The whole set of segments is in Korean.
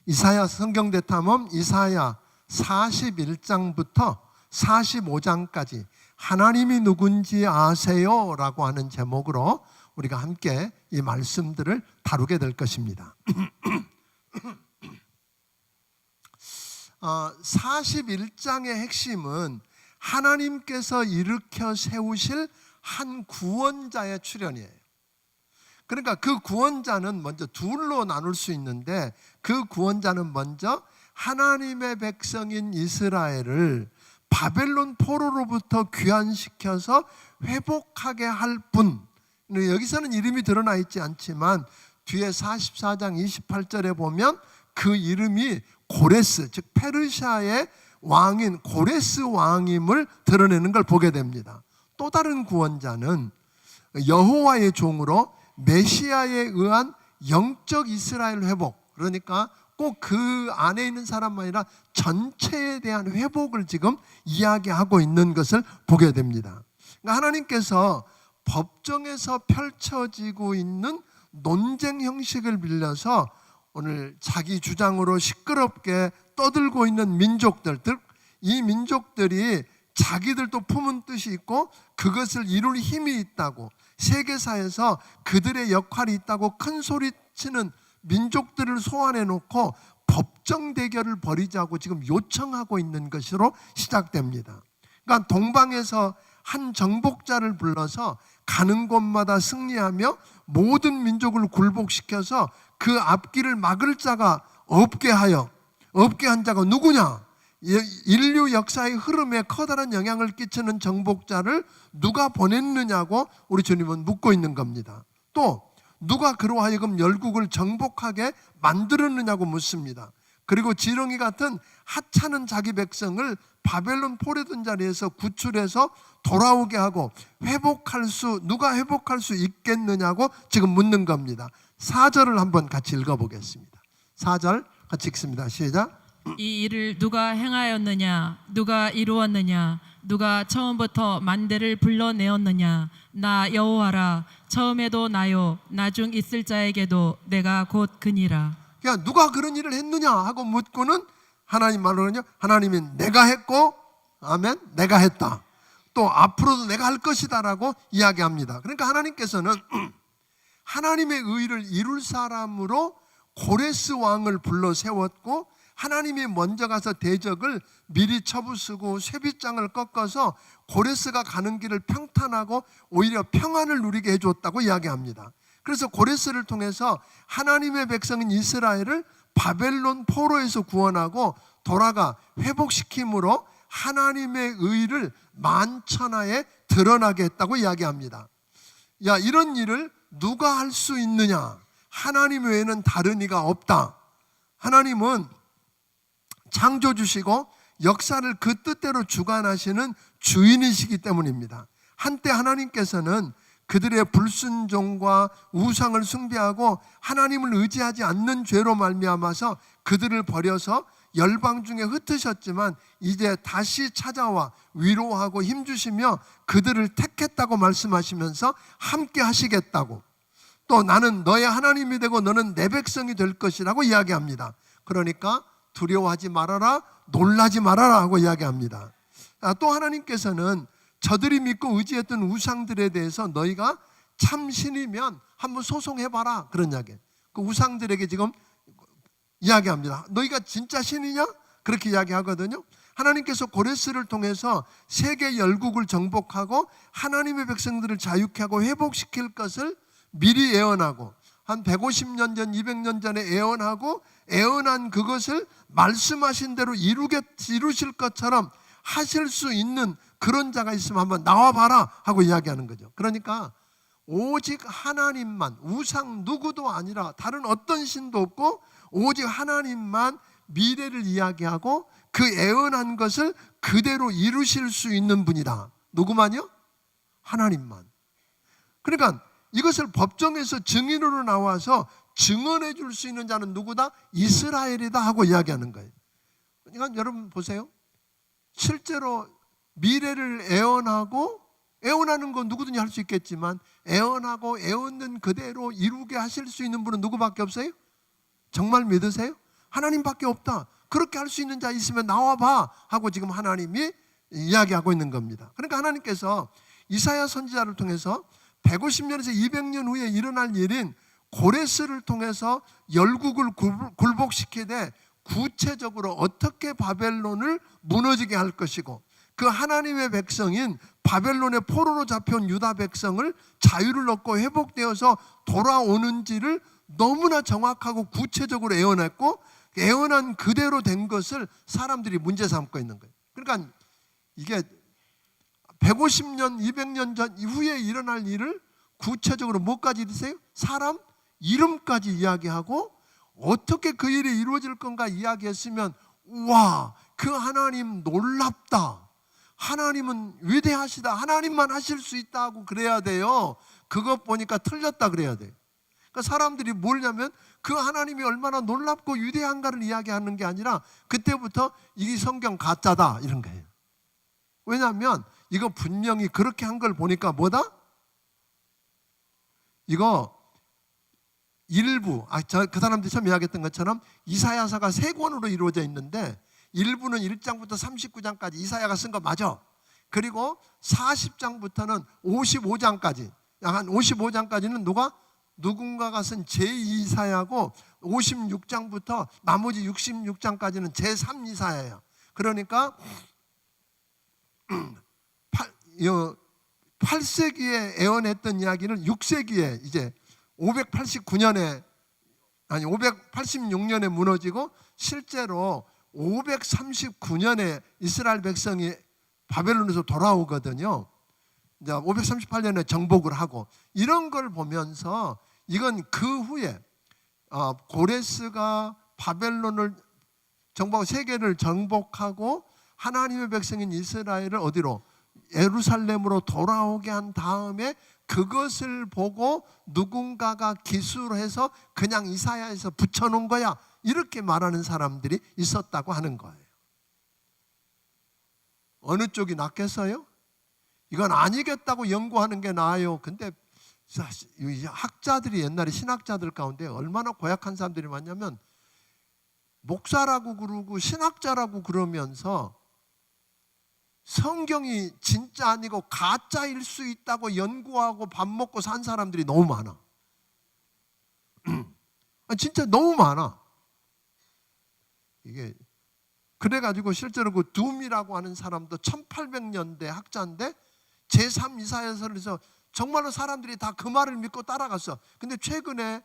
이사야 성경 대탐험 이사야 41장부터 45장까지 하나님이 누군지 아세요? 라고 하는 제목으로 우리가 함께 이 말씀들을 다루게 될 것입니다. 41장의 핵심은 하나님께서 일으켜 세우실 한 구원자의 출현이에요. 그러니까 그 구원자는 먼저 둘로 나눌 수 있는데, 그 구원자는 먼저 하나님의 백성인 이스라엘을 바벨론 포로로부터 귀환시켜서 회복하게 할 분. 여기서는 이름이 드러나 있지 않지만 뒤에 44장 28절에 보면 그 이름이 고레스, 즉 페르시아의 왕인 고레스 왕임을 드러내는 걸 보게 됩니다. 또 다른 구원자는 여호와의 종으로 메시아에 의한 영적 이스라엘 회복, 그러니까 꼭 그 안에 있는 사람만 아니라 전체에 대한 회복을 지금 이야기하고 있는 것을 보게 됩니다. 그러니까 하나님께서 법정에서 펼쳐지고 있는 논쟁 형식을 빌려서 오늘 자기 주장으로 시끄럽게 떠들고 있는 민족들, 이 민족들이 자기들도 품은 뜻이 있고 그것을 이룰 힘이 있다고, 세계사에서 그들의 역할이 있다고 큰 소리치는 민족들을 소환해 놓고 법정 대결을 벌이자고 지금 요청하고 있는 것으로 시작됩니다. 그러니까 동방에서 한 정복자를 불러서 가는 곳마다 승리하며 모든 민족을 굴복시켜서 그 앞길을 막을 자가 없게 한 자가 누구냐? 인류 역사의 흐름에 커다란 영향을 끼치는 정복자를 누가 보냈느냐고 우리 주님은 묻고 있는 겁니다. 또 누가 그로 하여금 열국을 정복하게 만들었느냐고 묻습니다. 그리고 지렁이 같은 하찮은 자기 백성을 바벨론 포로된 자리에서 구출해서 돌아오게 하고 누가 회복할 수 있겠느냐고 지금 묻는 겁니다. 4절을 한번 같이 읽어보겠습니다. 4절 같이 읽습니다. 시작. 이 일을 누가 행하였느냐? 누가 이루었느냐? 누가 처음부터 만대를 불러내었느냐? 나 여호와라. 처음에도 나요, 나중 있을 자에게도 내가 곧 그니라. 그러니까 누가 그런 일을 했느냐 하고 묻고는 하나님 말로는요, 하나님이 내가 했고, 아멘, 내가 했다, 또 앞으로도 내가 할 것이다 라고 이야기합니다. 그러니까 하나님께서는 하나님의 의를 이룰 사람으로 고레스 왕을 불러 세웠고, 하나님이 먼저 가서 대적을 미리 쳐부수고 쇠빗장을 꺾어서 고레스가 가는 길을 평탄하고 오히려 평안을 누리게 해줬다고 이야기합니다. 그래서 고레스를 통해서 하나님의 백성인 이스라엘을 바벨론 포로에서 구원하고 돌아가 회복시킴으로 하나님의 의를 만천하에 드러나게 했다고 이야기합니다. 이런 일을 누가 할 수 있느냐? 하나님 외에는 다른 이가 없다. 하나님은 창조주시고 역사를 그 뜻대로 주관하시는 주인이시기 때문입니다. 한때 하나님께서는 그들의 불순종과 우상을 숭배하고 하나님을 의지하지 않는 죄로 말미암아서 그들을 버려서 열방 중에 흩으셨지만 이제 다시 찾아와 위로하고 힘주시며 그들을 택했다고 말씀하시면서 함께 하시겠다고, 또 나는 너의 하나님이 되고 너는 내 백성이 될 것이라고 이야기합니다. 그러니까 두려워하지 말아라, 놀라지 말아라 하고 이야기합니다. 또 하나님께서는 저들이 믿고 의지했던 우상들에 대해서 너희가 참 신이면 한번 소송해봐라, 그런 이야기. 그 우상들에게 지금 이야기합니다. 너희가 진짜 신이냐? 그렇게 이야기하거든요. 하나님께서 고레스를 통해서 세계 열국을 정복하고 하나님의 백성들을 자유케 하고 회복시킬 것을 미리 예언하고, 한 150년 전, 200년 전에 예언하고 예언한 그것을 말씀하신 대로 이루실 것처럼 하실 수 있는 그런 자가 있으면 한번 나와봐라 하고 이야기하는 거죠. 그러니까 오직 하나님만, 우상 누구도 아니라 다른 어떤 신도 없고 오직 하나님만 미래를 이야기하고 그 예언한 것을 그대로 이루실 수 있는 분이다. 누구만요? 하나님만. 그러니까 이것을 법정에서 증인으로 나와서 증언해 줄 수 있는 자는 누구다? 이스라엘이다 하고 이야기하는 거예요. 그러니까 여러분 보세요. 실제로 미래를 예언하는 건 누구든지 할 수 있겠지만 예언하고 예언된 그대로 이루게 하실 수 있는 분은 누구밖에 없어요? 정말 믿으세요? 하나님밖에 없다. 그렇게 할 수 있는 자 있으면 나와봐 하고 지금 하나님이 이야기하고 있는 겁니다. 그러니까 하나님께서 이사야 선지자를 통해서 150년에서 200년 후에 일어날 일인 고레스를 통해서 열국을 굴복시키되 구체적으로 어떻게 바벨론을 무너지게 할 것이고 그 하나님의 백성인 바벨론의 포로로 잡혀온 유다 백성을 자유를 얻고 회복되어서 돌아오는지를 너무나 정확하고 구체적으로 예언했고 예언한 그대로 된 것을 사람들이 문제 삼고 있는 거예요. 그러니까 이게 150년, 200년 전 이후에 일어날 일을 구체적으로 뭐까지 드세요? 사람 이름까지 이야기하고 어떻게 그 일이 이루어질 건가 이야기했으면 우와, 그 하나님 놀랍다. 하나님은 위대하시다. 하나님만 하실 수 있다 하고 그래야 돼요. 그것 보니까 틀렸다 그래야 돼요. 그러니까 사람들이 뭐냐면 그 하나님이 얼마나 놀랍고 위대한가를 이야기하는 게 아니라 그때부터 이 성경 가짜다 이런 거예요. 왜냐하면 이거 분명히 그렇게 한 걸 보니까 뭐다? 이거 일부, 그 사람들이 처음 이야기했던 것처럼 이사야서가 3권으로 이루어져 있는데 일부는 1장부터 39장까지 이사야가 쓴 거 맞아. 그리고 40장부터는 55장까지, 한 55장까지는 누군가가 쓴 제2이사야고 56장부터 나머지 66장까지는 제3이사야예요. 그러니까 8세기에 애언했던 이야기는 6세기에 이제 586년에 무너지고 실제로 539년에 이스라엘 백성이 바벨론에서 돌아오거든요. 이제 538년에 정복을 하고 이런 걸 보면서 이건 그 후에 고레스가 바벨론을 정복하고 세계를 정복하고 하나님의 백성인 이스라엘을 어디로? 예루살렘으로 돌아오게 한 다음에 그것을 보고 누군가가 기술해서 그냥 이사야에서 붙여놓은 거야 이렇게 말하는 사람들이 있었다고 하는 거예요. 어느 쪽이 낫겠어요? 이건 아니겠다고 연구하는 게 나아요. 근데 학자들이 옛날에 신학자들 가운데 얼마나 고약한 사람들이 많냐면 목사라고 그러고 신학자라고 그러면서 성경이 진짜 아니고 가짜일 수 있다고 연구하고 밥 먹고 산 사람들이 너무 많아. 진짜 너무 많아. 이게 그래가지고 실제로 그 둠이라고 하는 사람도 1800년대 학자인데 제3이사야서에서 정말로 사람들이 다 그 말을 믿고 따라갔어. 근데 최근에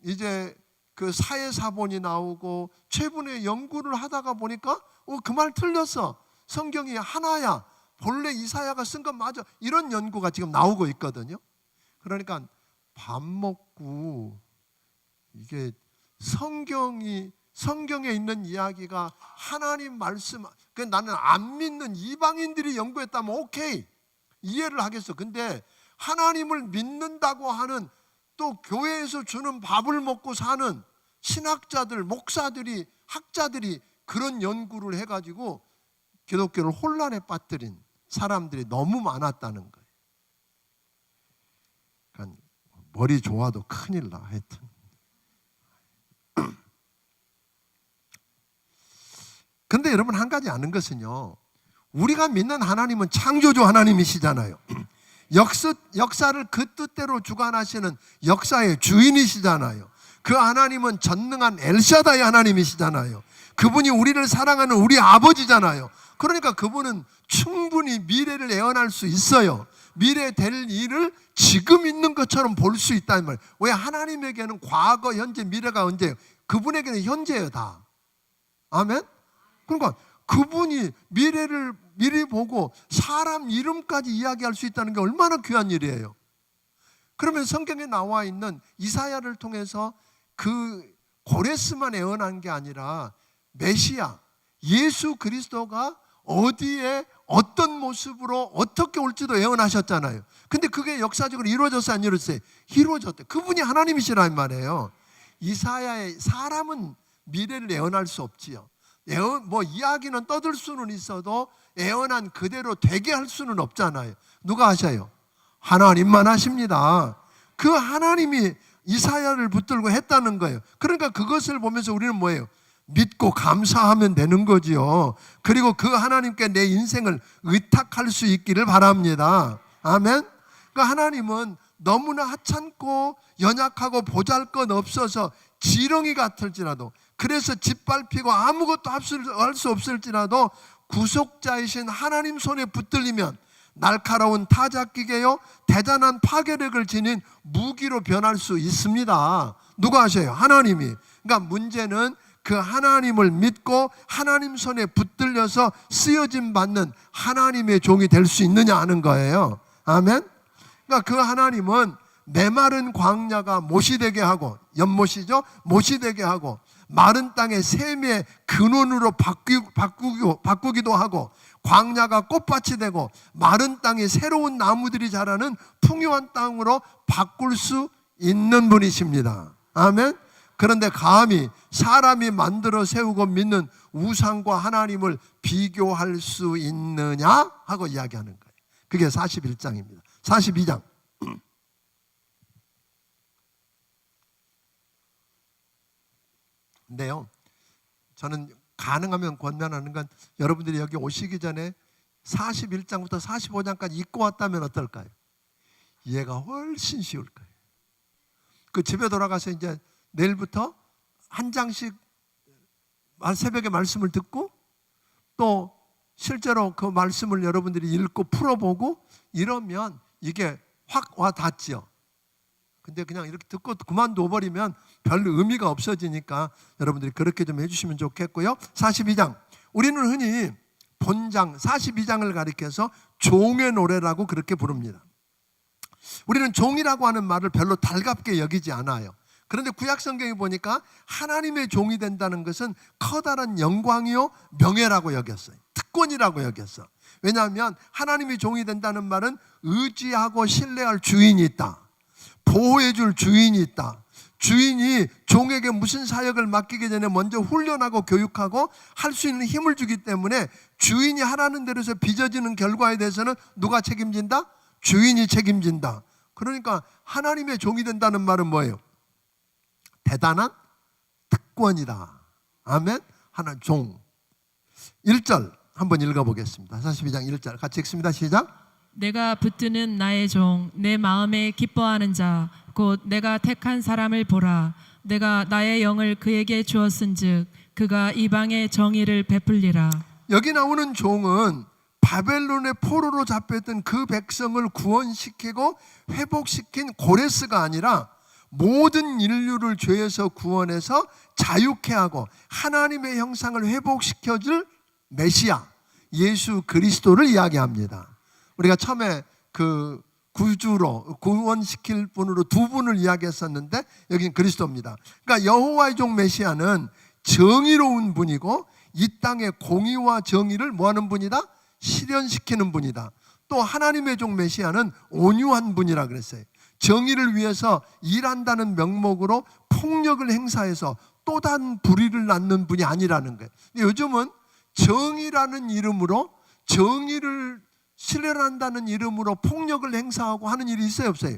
이제 그 사회사본이 나오고 최근에 연구를 하다가 보니까 그 말 틀렸어. 성경이 하나야. 본래 이사야가 쓴 건 맞아. 이런 연구가 지금 나오고 있거든요. 그러니까 밥 먹고 이게 성경에 있는 이야기가 하나님 말씀, 나는 안 믿는 이방인들이 연구했다면 오케이, 이해를 하겠어. 근데 하나님을 믿는다고 하는 또 교회에서 주는 밥을 먹고 사는 신학자들, 목사들이, 학자들이 그런 연구를 해가지고 기독교를 혼란에 빠뜨린 사람들이 너무 많았다는 거예요. 그러니까 머리 좋아도 큰일 나. 하여튼 근데 여러분 한 가지 아는 것은요, 우리가 믿는 하나님은 창조주 하나님이시잖아요. 역사를 그 뜻대로 주관하시는 역사의 주인이시잖아요. 그 하나님은 전능한 엘샤다이 하나님이시잖아요. 그분이 우리를 사랑하는 우리 아버지잖아요. 그러니까 그분은 충분히 미래를 예언할 수 있어요. 미래에 될 일을 지금 있는 것처럼 볼 수 있다는 말이에요. 왜? 하나님에게는 과거, 현재, 미래가 언제예요? 그분에게는 현재예요, 다. 아멘? 그러니까 그분이 미래를 미리 보고 사람 이름까지 이야기할 수 있다는 게 얼마나 귀한 일이에요. 그러면 성경에 나와 있는 이사야를 통해서 그 고레스만 예언한 게 아니라 메시아, 예수 그리스도가 어디에 어떤 모습으로 어떻게 올지도 예언하셨잖아요. 근데 그게 역사적으로 이루어졌어요, 안 이루어졌어요? 이루어졌대. 그분이 하나님이시라는 말이에요. 이사야의 사람은 미래를 예언할 수 없지요. 이야기는 떠들 수는 있어도 예언한 그대로 되게 할 수는 없잖아요. 누가 하셔요? 하나님만 하십니다. 그 하나님이 이사야를 붙들고 했다는 거예요. 그러니까 그것을 보면서 우리는 뭐예요? 믿고 감사하면 되는 거지요. 그리고 그 하나님께 내 인생을 의탁할 수 있기를 바랍니다. 아멘. 그 하나님은 너무나 하찮고 연약하고 보잘것없어서 지렁이 같을지라도, 그래서 짓밟히고 아무것도 할 수 없을지라도 구속자이신 하나님 손에 붙들리면 날카로운 타작기계요 대단한 파괴력을 지닌 무기로 변할 수 있습니다. 누가 하셔요? 하나님이. 그러니까 문제는 그 하나님을 믿고 하나님 손에 붙들려서 쓰여짐 받는 하나님의 종이 될 수 있느냐 하는 거예요. 아멘. 그러니까 그 하나님은 메마른 광야가 못이 되게 하고, 연못이죠, 못이 되게 하고, 마른 땅의 샘의 근원으로 바꾸기도 하고, 광야가 꽃밭이 되고 마른 땅에 새로운 나무들이 자라는 풍요한 땅으로 바꿀 수 있는 분이십니다. 아멘. 그런데 감히 사람이 만들어 세우고 믿는 우상과 하나님을 비교할 수 있느냐 하고 이야기하는 거예요. 그게 41장입니다. 42장. 근데요, 저는 가능하면 권면하는 건 여러분들이 여기 오시기 전에 41장부터 45장까지 읽고 왔다면 어떨까요? 이해가 훨씬 쉬울 거예요. 그 집에 돌아가서 이제 내일부터 한 장씩 새벽에 말씀을 듣고 또 실제로 그 말씀을 여러분들이 읽고 풀어보고 이러면 이게 확 와 닿지요. 근데 그냥 이렇게 듣고 그만둬 버리면 별 의미가 없어지니까 여러분들이 그렇게 좀 해주시면 좋겠고요. 42장, 우리는 흔히 본장 42장을 가리켜서 종의 노래라고 그렇게 부릅니다. 우리는 종이라고 하는 말을 별로 달갑게 여기지 않아요. 그런데 구약 성경에 보니까 하나님의 종이 된다는 것은 커다란 영광이요 명예라고 여겼어요. 특권이라고 여겼어. 왜냐하면 하나님의 종이 된다는 말은 의지하고 신뢰할 주인이 있다, 보호해 줄 주인이 있다. 주인이 종에게 무슨 사역을 맡기기 전에 먼저 훈련하고 교육하고 할 수 있는 힘을 주기 때문에 주인이 하라는 대로서 빚어지는 결과에 대해서는 누가 책임진다? 주인이 책임진다. 그러니까 하나님의 종이 된다는 말은 뭐예요? 대단한 특권이다. 아멘. 하나 종. 1절 한번 읽어보겠습니다. 42장 1절 같이 읽습니다. 시작. 내가 붙드는 나의 종, 내 마음에 기뻐하는 자, 곧 내가 택한 사람을 보라. 내가 나의 영을 그에게 주었은즉 그가 이방의 정의를 베풀리라. 여기 나오는 종은 바벨론의 포로로 잡혔던 그 백성을 구원시키고 회복시킨 고레스가 아니라 모든 인류를 죄에서 구원해서 자유케 하고 하나님의 형상을 회복시켜줄 메시아 예수 그리스도를 이야기합니다. 우리가 처음에 그 구주로 구원시킬 분으로 두 분을 이야기했었는데 여기는 그리스도입니다. 그러니까 여호와의 종 메시아는 정의로운 분이고 이 땅의 공의와 정의를 뭐하는 분이다? 실현시키는 분이다. 또 하나님의 종 메시아는 온유한 분이라 그랬어요. 정의를 위해서 일한다는 명목으로 폭력을 행사해서 또 다른 불의를 낳는 분이 아니라는 거예요. 근데 요즘은 정의라는 이름으로, 정의를 실현한다는 이름으로 폭력을 행사하고 하는 일이 있어요, 없어요?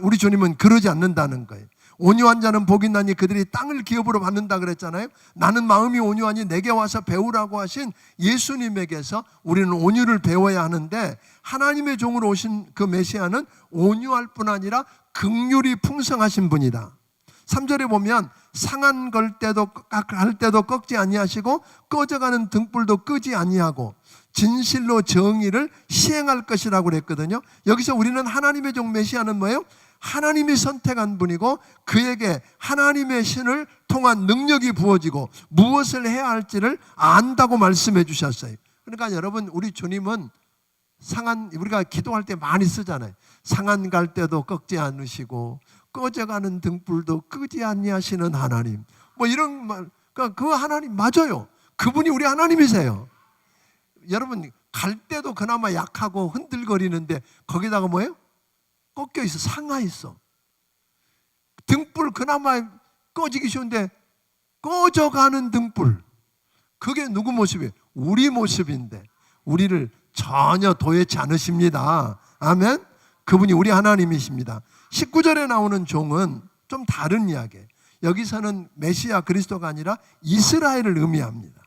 우리 주님은 그러지 않는다는 거예요. 온유한 자는 복이 나니 그들이 땅을 기업으로 받는다 그랬잖아요. 나는 마음이 온유하니 내게 와서 배우라고 하신 예수님에게서 우리는 온유를 배워야 하는데, 하나님의 종으로 오신 그 메시아는 온유할 뿐 아니라 긍휼이 풍성하신 분이다. 3절에 보면 상한 걸 때도 할 때도 꺾지 아니하시고 꺼져가는 등불도 끄지 아니하고 진실로 정의를 시행할 것이라고 그랬거든요. 여기서 우리는 하나님의 종 메시아는 뭐예요? 하나님이 선택한 분이고 그에게 하나님의 신을 통한 능력이 부어지고 무엇을 해야 할지를 안다고 말씀해 주셨어요. 그러니까 여러분, 우리 주님은 우리가 기도할 때 많이 쓰잖아요. 상한 갈 때도 꺾지 않으시고 꺼져가는 등불도 끄지 아니하시는 하나님, 뭐 이런 말. 그러니까 그 하나님 맞아요. 그분이 우리 하나님이세요. 여러분, 갈 때도 그나마 약하고 흔들거리는데 거기다가 뭐예요? 꺾여 있어, 상하 있어. 등불 그나마 꺼지기 쉬운데 꺼져가는 등불, 그게 누구 모습이에요? 우리 모습인데 우리를 전혀 도외치 않으십니다. 아멘. 그분이 우리 하나님이십니다. 19절에 나오는 종은 좀 다른 이야기예요. 여기서는 메시아 그리스도가 아니라 이스라엘을 의미합니다.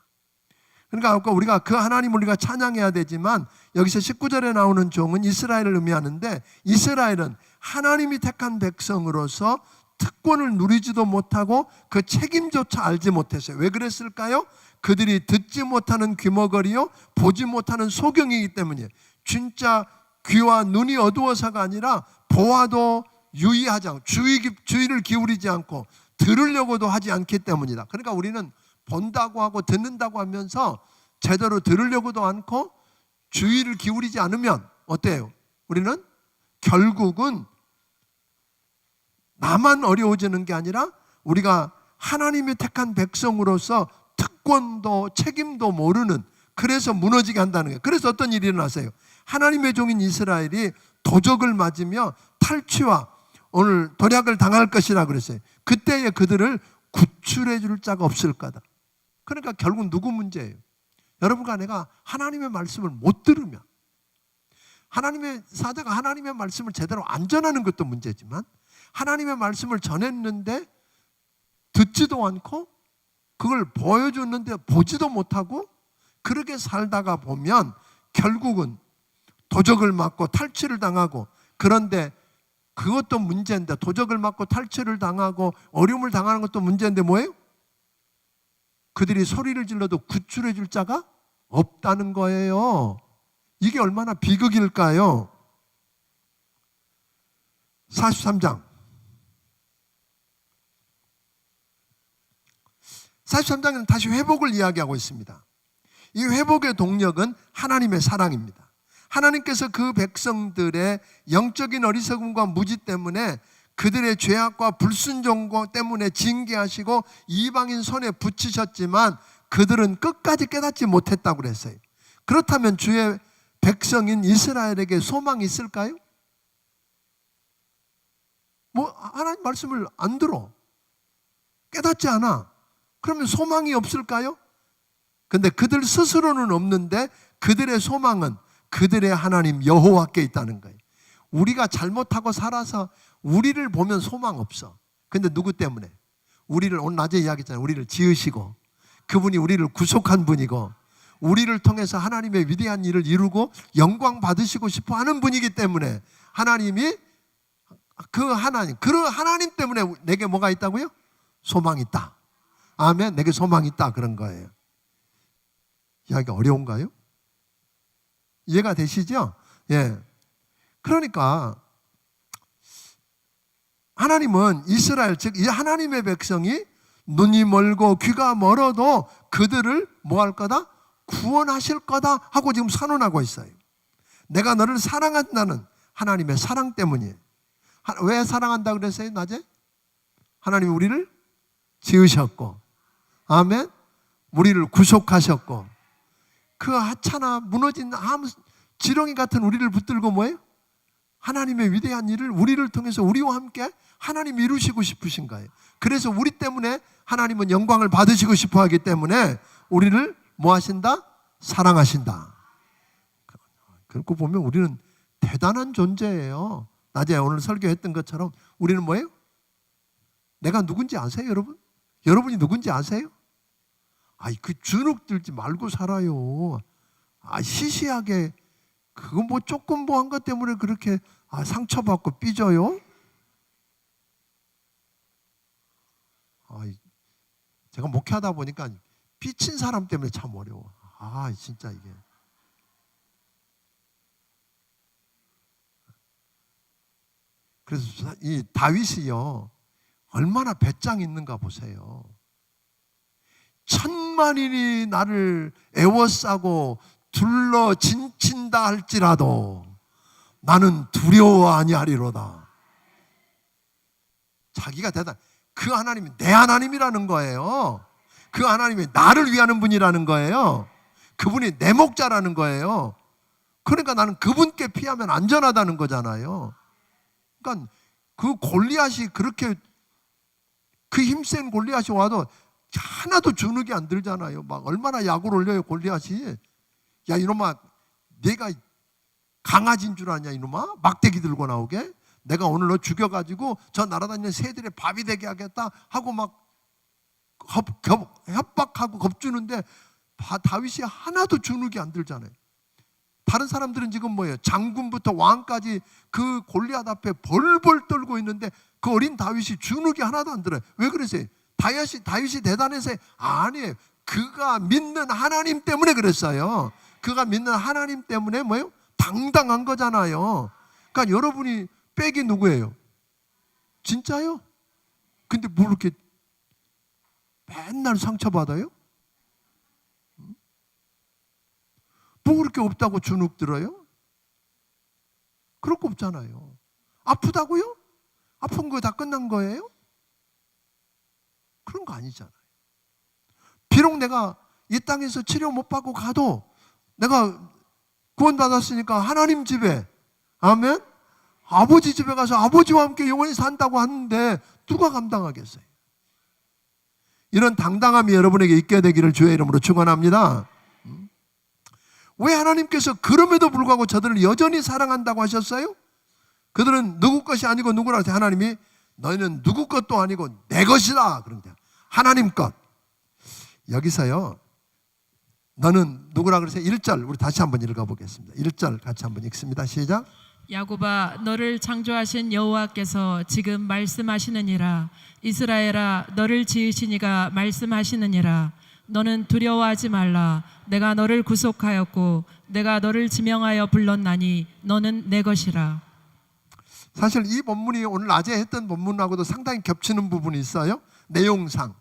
그러니까 아까 우리가 그 하나님을 우리가 찬양해야 되지만 여기서 19절에 나오는 종은 이스라엘을 의미하는데, 이스라엘은 하나님이 택한 백성으로서 특권을 누리지도 못하고 그 책임조차 알지 못했어요. 왜 그랬을까요? 그들이 듣지 못하는 귀머거리요 보지 못하는 소경이기 때문이에요. 진짜 귀와 눈이 어두워서가 아니라 보아도 유의하지 않고 주의를 기울이지 않고 들으려고도 하지 않기 때문이다. 그러니까 우리는 본다고 하고 듣는다고 하면서 제대로 들으려고도 않고 주의를 기울이지 않으면 어때요? 우리는 결국은 나만 어려워지는 게 아니라 우리가 하나님이 택한 백성으로서 특권도 책임도 모르는, 그래서 무너지게 한다는 거예요. 그래서 어떤 일이 일어나세요? 하나님의 종인 이스라엘이 도적을 맞으며 탈취와 오늘 도략을 당할 것이라 그랬어요. 그때에 그들을 구출해 줄 자가 없을 거다. 그러니까 결국 누구 문제예요? 여러분과 내가 하나님의 말씀을 못 들으면, 하나님의 사자가 하나님의 말씀을 제대로 안 전하는 것도 문제지만 하나님의 말씀을 전했는데 듣지도 않고 그걸 보여줬는데 보지도 못하고 그렇게 살다가 보면 결국은 도적을 맞고 탈취를 당하고, 그런데 그것도 문제인데 도적을 맞고 탈취를 당하고 어려움을 당하는 것도 문제인데 뭐예요? 그들이 소리를 질러도 구출해 줄 자가 없다는 거예요. 이게 얼마나 비극일까요? 43장 43장에는 다시 회복을 이야기하고 있습니다. 이 회복의 동력은 하나님의 사랑입니다. 하나님께서 그 백성들의 영적인 어리석음과 무지 때문에 그들의 죄악과 불순종 때문에 징계하시고 이방인 손에 붙이셨지만 그들은 끝까지 깨닫지 못했다고 그랬어요. 그렇다면 주의 백성인 이스라엘에게 소망이 있을까요? 하나님 말씀을 안 들어, 깨닫지 않아. 그러면 소망이 없을까요? 근데 그들 스스로는 없는데 그들의 소망은 그들의 하나님 여호와께 있다는 거예요. 우리가 잘못하고 살아서 우리를 보면 소망 없어. 근데 누구 때문에? 우리를 오늘 낮에 이야기했잖아요. 우리를 지으시고 그분이 우리를 구속한 분이고 우리를 통해서 하나님의 위대한 일을 이루고 영광 받으시고 싶어 하는 분이기 때문에 하나님이 그 하나님 때문에 내게 뭐가 있다고요? 소망이 있다. 아멘. 내게 소망이 있다, 그런 거예요. 이야기가 어려운가요? 이해가 되시죠? 예. 그러니까 하나님은 이스라엘, 즉 이 하나님의 백성이 눈이 멀고 귀가 멀어도 그들을 뭐 할 거다? 구원하실 거다 하고 지금 선언하고 있어요. 내가 너를 사랑한다는 하나님의 사랑 때문이에요. 왜 사랑한다 그랬어요, 낮에? 하나님이 우리를 지으셨고, 아멘, 우리를 구속하셨고, 그 하찮아 무너진 아무 지렁이 같은 우리를 붙들고 뭐예요? 하나님의 위대한 일을 우리를 통해서 우리와 함께 하나님이 이루시고 싶으신 거예요. 그래서 우리 때문에 하나님은 영광을 받으시고 싶어 하기 때문에 우리를 뭐 하신다? 사랑하신다. 그렇고 보면 우리는 대단한 존재예요. 낮에 오늘 설교했던 것처럼 우리는 뭐예요? 내가 누군지 아세요, 여러분? 여러분이 누군지 아세요? 그 주눅 들지 말고 살아요. 시시하게 그거 뭐 조금 뭐 한 것 때문에 그렇게 상처받고 삐져요? 제가 목회하다 보니까 삐친 사람 때문에 참 어려워. 진짜 이게. 그래서 이 다윗이요, 얼마나 배짱 있는가 보세요. 1000만인이 나를 애워싸고 둘러 진친다 할지라도 나는 두려워 아니하리로다. 자기가 대단. 그 하나님이 내 하나님이라는 거예요. 그 하나님이 나를 위하는 분이라는 거예요. 그분이 내 목자라는 거예요. 그러니까 나는 그분께 피하면 안전하다는 거잖아요. 그러니까 그 골리앗이 그렇게 그 힘센 골리앗이 와도 하나도 주눅이 안 들잖아요. 막 얼마나 약을 올려요, 골리앗이. 야, 이놈아, 내가 강아지인 줄 아냐, 이놈아? 막대기 들고 나오게? 내가 오늘 너 죽여가지고 저 날아다니는 새들의 밥이 되게 하겠다 하고 막 협박하고 겁주는데 다윗이 하나도 주눅이 안 들잖아요. 다른 사람들은 지금 뭐예요? 장군부터 왕까지 그 골리앗 앞에 벌벌 떨고 있는데 그 어린 다윗이 주눅이 하나도 안 들어요. 왜 그러세요? 다윗이 대단해서 아니에요. 그가 믿는 하나님 때문에 그랬어요. 그가 믿는 하나님 때문에 뭐예요? 당당한 거잖아요. 그러니까 여러분이 백이 누구예요? 진짜요? 근데 뭐 이렇게 맨날 상처받아요? 뭐 그렇게 없다고 주눅 들어요? 그럴 거 없잖아요. 아프다고요? 아픈 거 다 끝난 거예요? 그런 거 아니잖아요. 비록 내가 이 땅에서 치료 못 받고 가도 내가 구원받았으니까 하나님 집에, 아멘? 아버지 집에 가서 아버지와 함께 영원히 산다고 하는데 누가 감당하겠어요? 이런 당당함이 여러분에게 있게 되기를 주의 이름으로 축원합니다. 왜 하나님께서 그럼에도 불구하고 저들을 여전히 사랑한다고 하셨어요? 그들은 누구 것이 아니고 누구라 해서 하나님이 너희는 누구 것도 아니고 내 것이다 그런데 하나님 것. 여기서요 너는 누구라 그러세요? 1절 우리 다시 한번 읽어보겠습니다. 1절 같이 한번 읽습니다. 시작. 야곱아 너를 창조하신 여호와께서 지금 말씀하시느니라. 이스라엘아 너를 지으신 이가 말씀하시느니라. 너는 두려워하지 말라. 내가 너를 구속하였고 내가 너를 지명하여 불렀나니 너는 내 것이라. 사실 이 본문이 오늘 낮에 했던 본문하고도 상당히 겹치는 부분이 있어요. 내용상.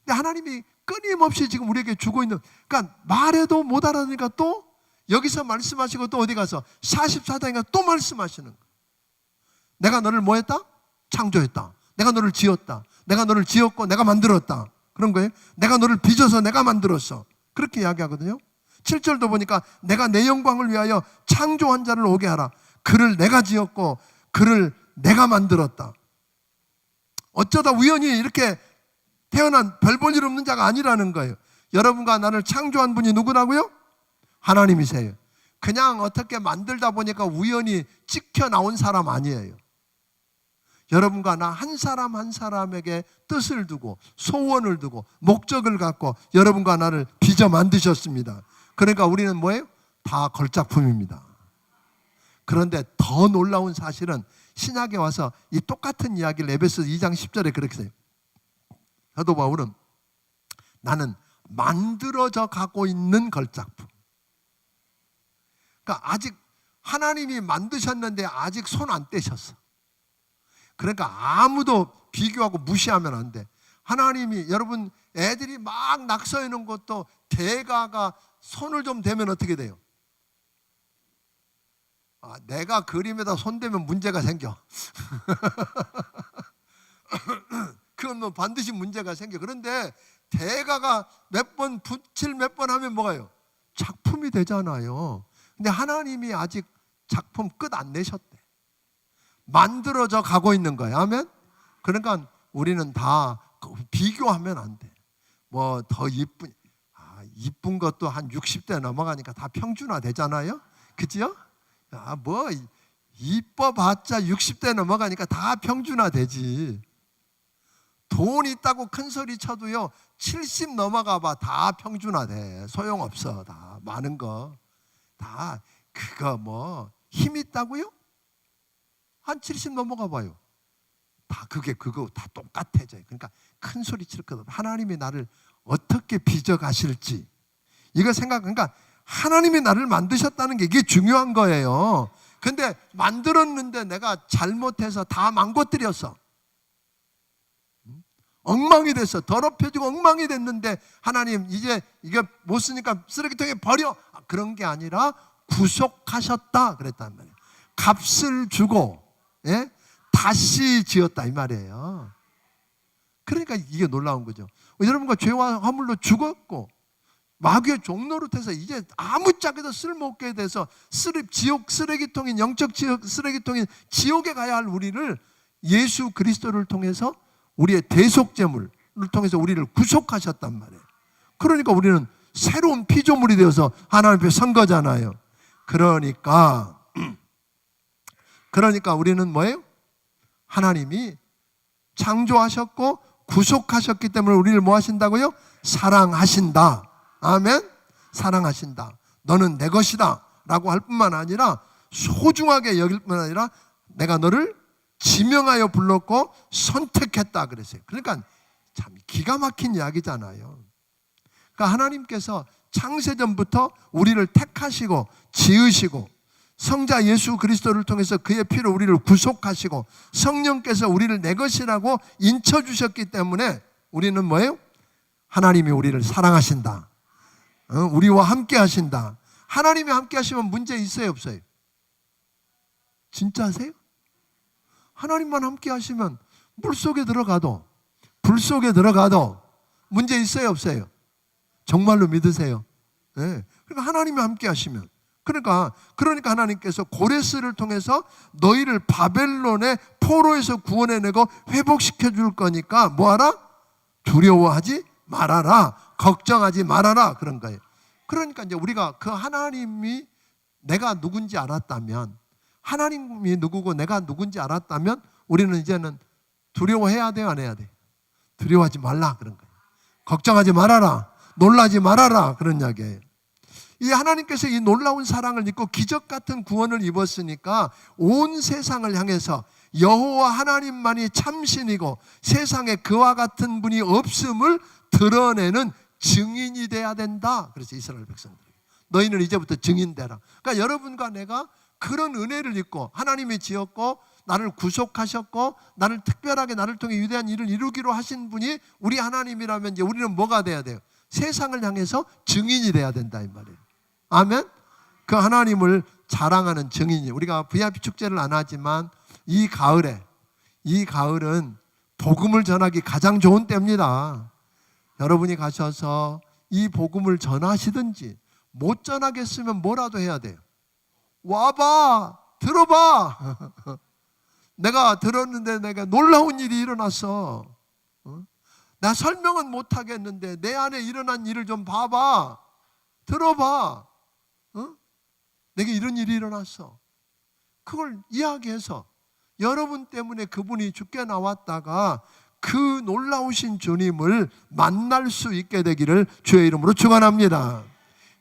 근데 하나님이 끊임없이 지금 우리에게 주고 있는, 그러니까 말해도 못 알아듣으니까 또 여기서 말씀하시고 또 어디 가서 44장에 또 말씀하시는 거예요. 내가 너를 뭐 했다? 창조했다. 내가 너를 지었다. 내가 너를 지었고 내가 만들었다. 그런 거예요. 내가 너를 빚어서 내가 만들었어. 그렇게 이야기하거든요. 7절도 보니까 내가 내 영광을 위하여 창조한 자를 오게 하라. 그를 내가 지었고 그를 내가 만들었다. 어쩌다 우연히 이렇게 태어난 별 볼 일 없는 자가 아니라는 거예요. 여러분과 나를 창조한 분이 누구라고요? 하나님이세요. 그냥 어떻게 만들다 보니까 우연히 찍혀 나온 사람 아니에요. 여러분과 나 한 사람 한 사람에게 뜻을 두고 소원을 두고 목적을 갖고 여러분과 나를 빚어 만드셨습니다. 그러니까 우리는 뭐예요? 다 걸작품입니다. 그런데 더 놀라운 사실은 신약에 와서 이 똑같은 이야기를 에베소 2장 10절에 그렇게 해요. 사도 바울은 나는 만들어져 가고 있는 걸작품. 그러니까 아직 하나님이 만드셨는데 아직 손 안 떼셨어. 그러니까 아무도 비교하고 무시하면 안 돼. 하나님이 여러분 애들이 막 낙서 있는 것도 대가가 손을 좀 대면 어떻게 돼요? 내가 그림에다 손대면 문제가 생겨. 그건 뭐 반드시 문제가 생겨. 그런데 대가가 몇 번 붓칠 몇 번 하면 뭐가요? 작품이 되잖아요. 근데 하나님이 아직 작품 끝 안 내셨대. 만들어져 가고 있는 거예요. 아멘? 그러니까 우리는 다 비교하면 안 돼. 뭐 더 이쁜 것도 한 60대 넘어가니까 다 평준화 되잖아요. 그죠? 뭐 이뻐봤자 60대 넘어가니까 다 평준화 되지. 돈 있다고 큰 소리 쳐도요 70 넘어가 봐 다 평준화 돼. 소용없어. 다 많은 거 다 그거 뭐 힘 있다고요? 한 70 넘어가 봐요. 다 그거 다 똑같아져요. 그러니까 큰 소리 칠 것 없어. 하나님이 나를 어떻게 빚어 가실지 이거 그러니까 하나님이 나를 만드셨다는 게 이게 중요한 거예요. 근데 만들었는데 내가 잘못해서 다 망가뜨렸어. 엉망이 됐어. 더럽혀지고 엉망이 됐는데 하나님 이제 이거 못 쓰니까 쓰레기통에 버려. 그런 게 아니라 구속하셨다 그랬단 말이에요. 값을 주고 다시 지었다 이 말이에요. 그러니까 이게 놀라운 거죠. 여러분과 죄와 허물로 죽었고 마귀의 종노릇해서 이제 아무짝에도 쓸모없게 돼서 지옥 쓰레기통인 영적 지옥 쓰레기통인 지옥에 가야 할 우리를 예수 그리스도를 통해서 우리의 대속제물을 통해서 우리를 구속하셨단 말이에요. 그러니까 우리는 새로운 피조물이 되어서 하나님 앞에 선 거잖아요. 그러니까 그러니까 우리는 뭐예요? 하나님이 창조하셨고 구속하셨기 때문에 우리를 뭐 하신다고요? 사랑하신다. 아멘. 사랑하신다. 너는 내 것이다 라고 할 뿐만 아니라 소중하게 여길 뿐만 아니라 내가 너를 지명하여 불렀고 선택했다 그랬어요. 그러니까 참 기가 막힌 이야기잖아요. 그러니까 하나님께서 창세전부터 우리를 택하시고 지으시고 성자 예수 그리스도를 통해서 그의 피로 우리를 구속하시고 성령께서 우리를 내 것이라고 인쳐주셨기 때문에 우리는 뭐예요? 하나님이 우리를 사랑하신다. 우리와 함께 하신다. 하나님이 함께 하시면 문제 있어요 없어요? 진짜세요? 하나님만 함께 하시면 물속에 들어가도 불 속에 들어가도 문제 있어요 없어요? 정말로 믿으세요? 네. 그러니까 하나님이 함께 하시면 그러니까 하나님께서 고레스를 통해서 너희를 바벨론의 포로에서 구원해내고 회복시켜 줄 거니까 뭐하라? 두려워하지 말아라. 걱정하지 말아라. 그런 거예요. 그러니까 이제 우리가 그 하나님이 내가 누군지 알았다면, 하나님이 누구고 내가 누군지 알았다면 우리는 이제는 두려워해야 돼요 안 해야 돼요? 두려워하지 말라 그런 거예요. 걱정하지 말아라. 놀라지 말아라. 그런 이야기예요. 이 하나님께서 이 놀라운 사랑을 입고 기적 같은 구원을 입었으니까 온 세상을 향해서 여호와 하나님만이 참신이고 세상에 그와 같은 분이 없음을 드러내는 증인이 돼야 된다. 그래서 이스라엘 백성들에게 너희는 이제부터 증인되라. 그러니까 여러분과 내가 그런 은혜를 입고 하나님이 지었고 나를 구속하셨고 나를 특별하게 나를 통해 위대한 일을 이루기로 하신 분이 우리 하나님이라면 이제 우리는 뭐가 돼야 돼요? 세상을 향해서 증인이 돼야 된다 이 말이에요. 아멘. 그 하나님을 자랑하는 증인이. 우리가 VIP 축제를 안 하지만 이 가을은 복음을 전하기 가장 좋은 때입니다. 여러분이 가셔서 이 복음을 전하시든지 못 전하겠으면 뭐라도 해야 돼요. 와봐, 들어봐. 내가 들었는데 내가 놀라운 일이 일어났어. 나 설명은 못 하겠는데 내 안에 일어난 일을 좀 봐봐. 들어봐. 내게 이런 일이 일어났어. 그걸 이야기해서 여러분 때문에 그분이 죽게 나왔다가 그 놀라우신 주님을 만날 수 있게 되기를 주의 이름으로 축원합니다.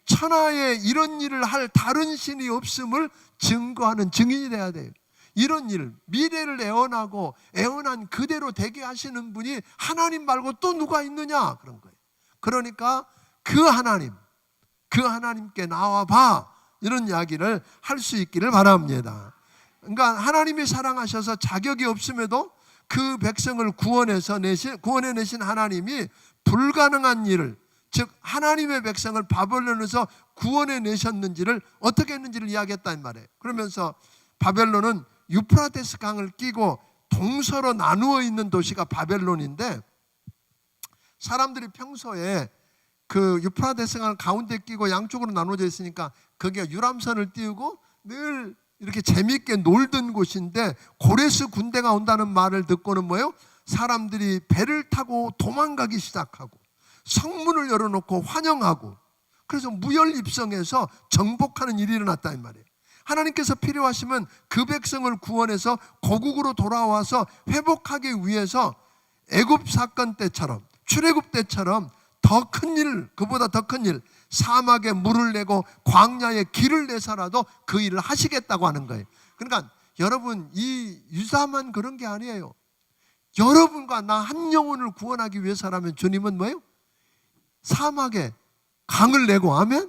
천하에 이런 일을 할 다른 신이 없음을 증거하는 증인이 돼야 돼요. 이런 일, 미래를 애원하고 애원한 그대로 되게 하시는 분이 하나님 말고 또 누가 있느냐 그런 거예요. 그러니까 그 하나님께 나와봐 이런 이야기를 할 수 있기를 바랍니다. 그러니까 하나님이 사랑하셔서 자격이 없음에도 그 백성을 구원해내신 하나님이 불가능한 일을, 즉 하나님의 백성을 바벨론에서 구원해내셨는지를 어떻게 했는지를 이야기했단 말이에요. 그러면서 바벨론은 유프라테스 강을 끼고 동서로 나누어 있는 도시가 바벨론인데 사람들이 평소에 그 유프라테스 강을 가운데 끼고 양쪽으로 나눠져 있으니까 거기가 유람선을 띄우고 늘 이렇게 재미있게 놀던 곳인데 고레스 군대가 온다는 말을 듣고는 뭐예요? 사람들이 배를 타고 도망가기 시작하고 성문을 열어놓고 환영하고 그래서 무혈입성해서 정복하는 일이 일어났다 이 말이에요. 하나님께서 필요하시면 그 백성을 구원해서 고국으로 돌아와서 회복하기 위해서 애굽 사건 때처럼 출애굽 때처럼 더 큰 일, 그보다 더 큰 일, 사막에 물을 내고 광야에 길을 내서라도 그 일을 하시겠다고 하는 거예요. 그러니까 여러분 이 유사만 그런 게 아니에요. 여러분과 나 한 영혼을 구원하기 위해서라면 주님은 뭐예요? 사막에 강을 내고 아멘?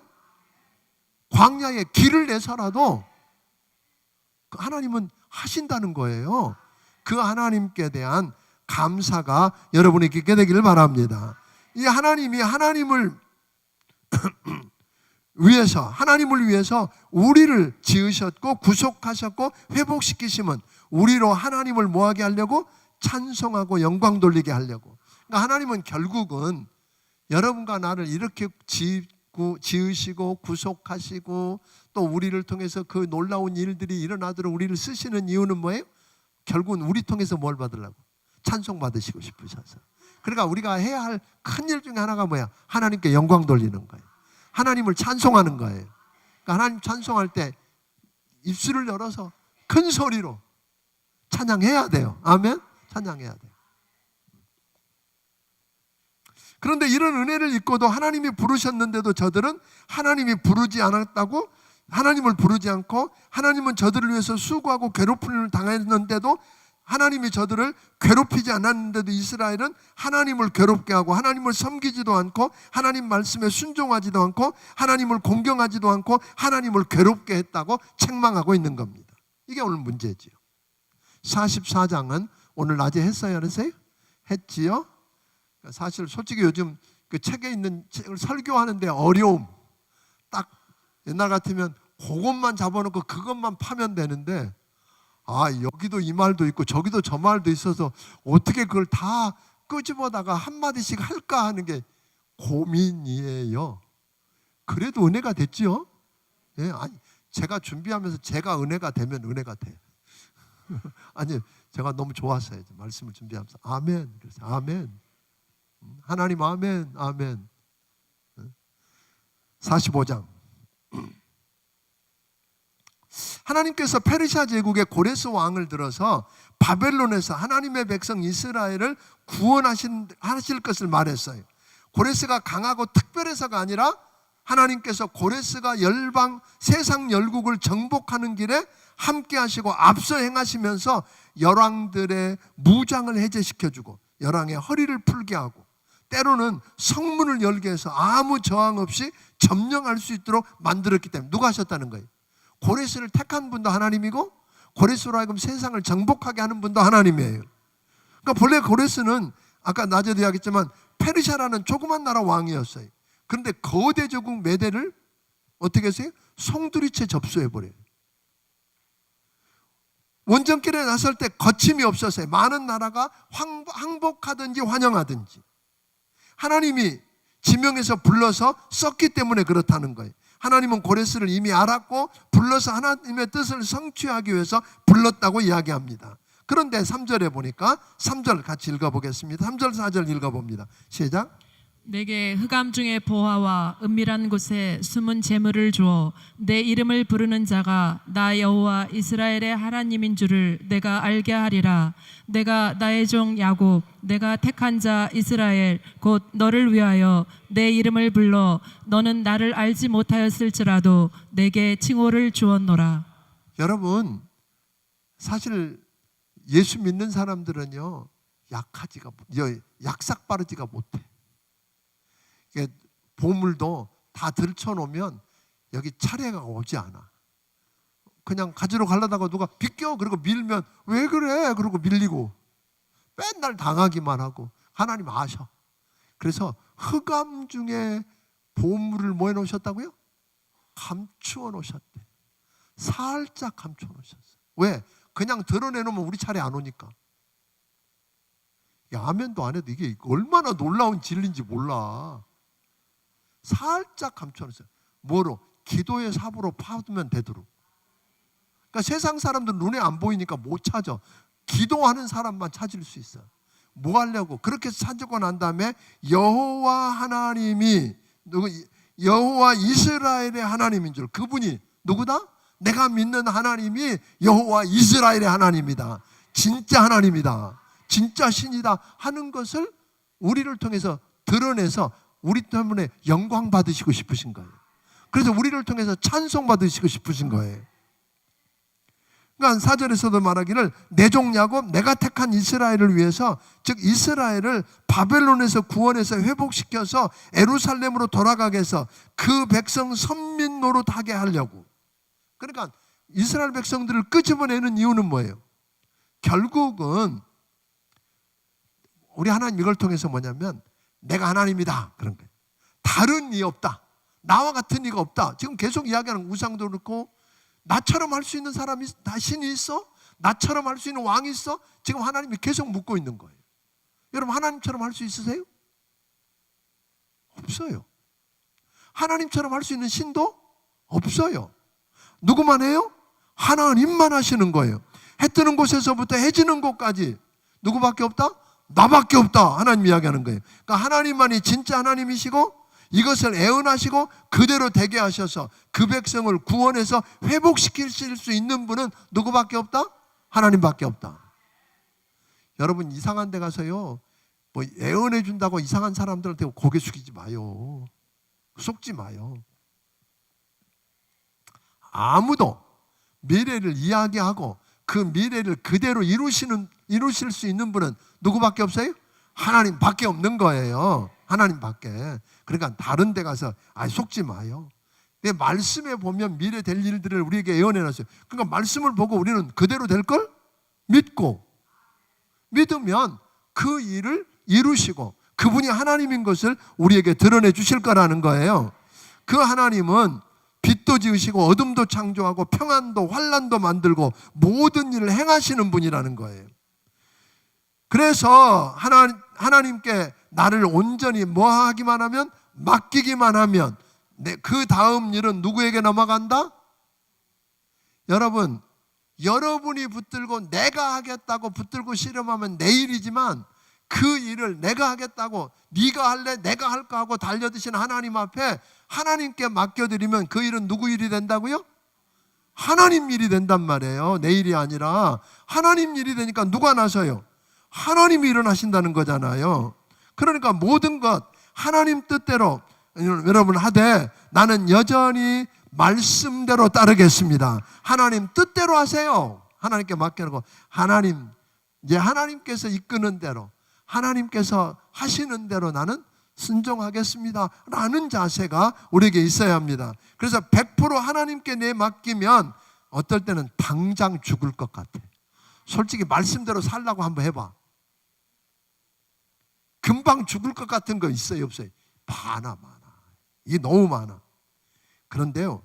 광야에 길을 내서라도 하나님은 하신다는 거예요. 그 하나님께 대한 감사가 여러분에게 있게 되기를 바랍니다. 이 하나님이 하나님을 위해서 우리를 지으셨고 구속하셨고 회복시키시면 우리로 하나님을 뭐하게 하려고? 찬송하고 영광 돌리게 하려고. 그러니까 하나님은 결국은 여러분과 나를 이렇게 지으시고 구속하시고 또 우리를 통해서 그 놀라운 일들이 일어나도록 우리를 쓰시는 이유는 뭐예요? 결국은 우리 통해서 뭘 받으려고? 찬송 받으시고 싶으셔서. 그러니까 우리가 해야 할 큰 일 중에 하나가 뭐야? 하나님께 영광 돌리는 거예요. 하나님을 찬송하는 거예요. 그러니까 하나님 찬송할 때 입술을 열어서 큰 소리로 찬양해야 돼요. 아멘. 찬양해야 돼요. 그런데 이런 은혜를 입고도 하나님이 부르셨는데도 저들은 하나님이 부르지 않았다고, 하나님을 부르지 않고, 하나님은 저들을 위해서 수고하고 괴롭힘을 당했는데도, 하나님이 저들을 괴롭히지 않았는데도 이스라엘은 하나님을 괴롭게 하고 하나님을 섬기지도 않고 하나님 말씀에 순종하지도 않고 하나님을 공경하지도 않고 하나님을 괴롭게 했다고 책망하고 있는 겁니다. 이게 오늘 문제지요. 44장은 오늘 낮에 했어요? 안 했어요? 했지요? 사실 솔직히 요즘 그 책에 있는 책을 설교하는데 어려움, 딱 옛날 같으면 그것만 잡아놓고 그것만 파면 되는데, 여기도 이 말도 있고 저기도 저 말도 있어서 어떻게 그걸 다 끄집어다가 한마디씩 할까 하는 게 고민이에요. 그래도 은혜가 됐지요? 예, 아니, 제가 준비하면서 제가 은혜가 되면 은혜가 돼. 아니, 제가 너무 좋았어요. 말씀을 준비하면서. 아멘. 그래서 아멘. 하나님 아멘. 아멘. 45장. 하나님께서 페르시아 제국의 고레스 왕을 들어서 바벨론에서 하나님의 백성 이스라엘을 구원하실 것을 말했어요. 고레스가 강하고 특별해서가 아니라 하나님께서 고레스가 열방 세상 열국을 정복하는 길에 함께 하시고 앞서 행하시면서 열왕들의 무장을 해제시켜주고 열왕의 허리를 풀게 하고 때로는 성문을 열게 해서 아무 저항 없이 점령할 수 있도록 만들었기 때문에 누가 하셨다는 거예요? 고레스를 택한 분도 하나님이고 고레스로 하여금 세상을 정복하게 하는 분도 하나님이에요. 그러니까 본래 고레스는 아까 낮에도 이야기했지만 페르시아라는 조그만 나라 왕이었어요. 그런데 거대 제국 메대를 어떻게 했어요? 송두리째 접수해버려요. 원정길에 나설 때 거침이 없었어요. 많은 나라가 항복하든지 환영하든지 하나님이 지명해서 불러서 썼기 때문에 그렇다는 거예요. 하나님은 고레스를 이미 알았고 불러서 하나님의 뜻을 성취하기 위해서 불렀다고 이야기합니다. 그런데 3절에 보니까 3절 같이 읽어보겠습니다. 3절 4절 읽어봅니다. 시작. 내게 흑암 중에 보화와 은밀한 곳에 숨은 재물을 주어 내 이름을 부르는 자가 나 여호와 이스라엘의 하나님인 줄을 내가 알게 하리라. 내가 나의 종 야곱, 내가 택한 자 이스라엘 곧 너를 위하여 내 이름을 불러 너는 나를 알지 못하였을지라도 내게 칭호를 주었노라. 여러분, 사실 예수 믿는 사람들은요 약삭 빠르지가 못해. 보물도 다 들쳐놓으면 여기 차례가 오지 않아. 그냥 가지러 가려다가 누가 비껴 그러고 밀면 왜 그래 그러고 밀리고 맨날 당하기만 하고 하나님 아셔. 그래서 흑암 중에 보물을 뭐 해놓으셨다고요? 감추어 놓으셨대. 살짝 감추어 놓으셨어요. 왜? 그냥 드러내놓으면 우리 차례 안 오니까. 아멘도 안 해도 이게 얼마나 놀라운 진리인지 몰라. 살짝 감춰놨어요. 뭐로? 기도의 삽으로 파두면 되도록. 그러니까 세상 사람들 눈에 안 보이니까 못 찾아. 기도하는 사람만 찾을 수 있어요. 뭐 하려고? 그렇게 찾고 난 다음에 여호와 하나님이 여호와 이스라엘의 하나님인 줄, 그분이 누구다? 내가 믿는 하나님이 여호와 이스라엘의 하나님이다. 진짜 하나님이다. 진짜 신이다 하는 것을 우리를 통해서 드러내서 우리 때문에 영광 받으시고 싶으신 거예요. 그래서 우리를 통해서 찬송 받으시고 싶으신 거예요. 그러니까 4절에서도 말하기를 내 종 야곱 내가 택한 이스라엘을 위해서, 즉 이스라엘을 바벨론에서 구원해서 회복시켜서 예루살렘으로 돌아가게 해서 그 백성 선민 노릇하게 하려고. 그러니까 이스라엘 백성들을 끄집어내는 이유는 뭐예요? 결국은 우리 하나님 이걸 통해서 뭐냐면 내가 하나님이다 그런 거예요. 다른 이 없다. 나와 같은 이가 없다. 지금 계속 이야기하는 우상도 그렇고 나처럼 할 수 있는 사람이 신이 있어? 나처럼 할 수 있는 왕이 있어? 지금 하나님이 계속 묻고 있는 거예요. 여러분 하나님처럼 할 수 있으세요? 없어요. 하나님처럼 할 수 있는 신도 없어요. 누구만 해요? 하나님만 하시는 거예요. 해 뜨는 곳에서부터 해 지는 곳까지 누구밖에 없다? 나밖에 없다. 하나님 이야기하는 거예요. 그러니까 하나님만이 진짜 하나님이시고 이것을 애원하시고 그대로 되게 하셔서 그 백성을 구원해서 회복시키실 수 있는 분은 누구밖에 없다? 하나님밖에 없다. 여러분, 이상한 데 가서요, 뭐 애원해 준다고 이상한 사람들한테 고개 숙이지 마요. 속지 마요. 아무도 미래를 이야기하고 그 미래를 그대로 이루실 수 있는 분은 누구밖에 없어요? 하나님밖에 없는 거예요. 하나님밖에. 그러니까 다른 데 가서 속지 마요. 내 말씀에 보면 미래 될 일들을 우리에게 예언해 놨어요. 그러니까 말씀을 보고 우리는 그대로 될 걸 믿고, 믿으면 그 일을 이루시고 그분이 하나님인 것을 우리에게 드러내 주실 거라는 거예요. 그 하나님은 빛도 지으시고 어둠도 창조하고 평안도 환란도 만들고 모든 일을 행하시는 분이라는 거예요. 그래서 하나님께 나를 온전히 뭐 하기만 하면, 맡기기만 하면 그 다음 일은 누구에게 넘어간다? 여러분, 여러분이 붙들고 내가 하겠다고 붙들고 씨름하면 내 일이지만 그 일을 내가 하겠다고, 네가 할래 내가 할까 하고 달려드신 하나님 앞에 하나님께 맡겨드리면 그 일은 누구 일이 된다고요? 하나님 일이 된단 말이에요. 내 일이 아니라 하나님 일이 되니까 누가 나서요? 하나님이 일어나신다는 거잖아요. 그러니까 모든 것 하나님 뜻대로 여러분 하되, 나는 여전히 말씀대로 따르겠습니다. 하나님 뜻대로 하세요. 하나님께 맡겨놓고 하나님, 이제 하나님께서 이끄는 대로, 하나님께서 하시는 대로 나는 순종하겠습니다 라는 자세가 우리에게 있어야 합니다. 그래서 100% 하나님께 내 맡기면 어떨 때는 당장 죽을 것 같아. 솔직히 말씀대로 살라고 한번 해봐. 금방 죽을 것 같은 거 있어요, 없어요? 많아. 이게 너무 많아. 그런데요,